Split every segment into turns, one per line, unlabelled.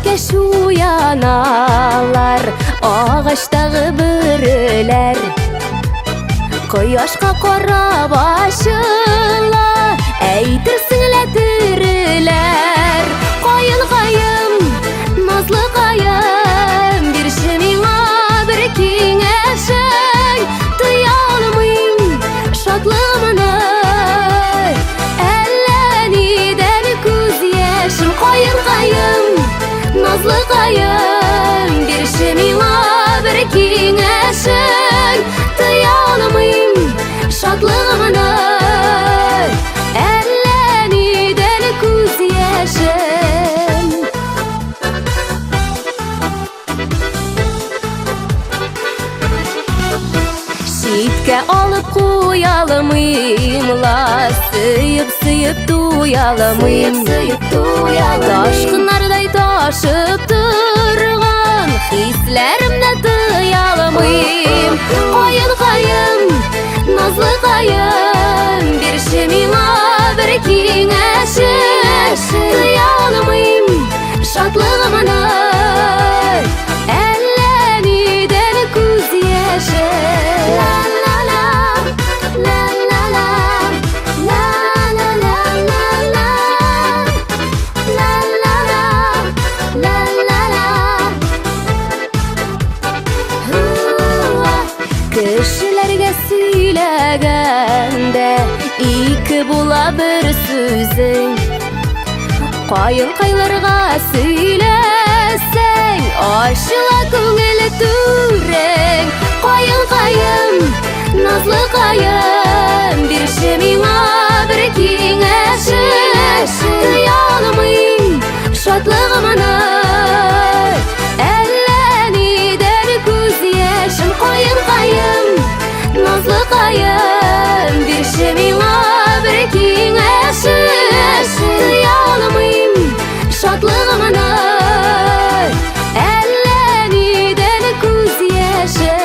кеш уяналар, ағаштағы бүрілер. Кояшқа қарап ашыла, әйтерсіңле тірілер. Қайын қайым, назлы қайым, берші миңа бір кеңешің. Тыя алмайым шатлығымны, әллә неден көз ешім. Қайын қайым, назлы қайым, берші миңа бір кеңешің. Тыя алмайым шатлығымны, әллә неден көз ешім. Шитке алып қуялымымла, сүйіп туялымым. Ташқынардай ташып тұрған хислерімді тыялымым. Қайын қайым, назлы қайым, берші миңа бір кеңешің. Тыя алмайым шатлығымны, әллә неден көз ешім. Кешеләргә сөйләгәндә ике була бер сүзең. Кайын кайларга сөйләсәң, ачыла күңел түрең. Кайын кайым, назлы кайым, берші миңа бір кеңешің. Тыя алмайым шатлығымны, әллә неден көз ешім. Кайын кайым, назлы кайым, берші миңа бір кеңешің. Тыя алмайым шатлығымны, әллә неден көз ешім.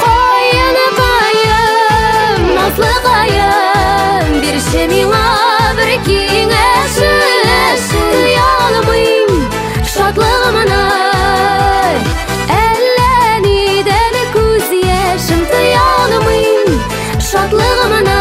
Кайын кайым, назлы кайым, берші миңа бір кеңешің. Тыя алмайым шатлығымны, әллә неден көз ешім. Тыя алмайым шатлығымны,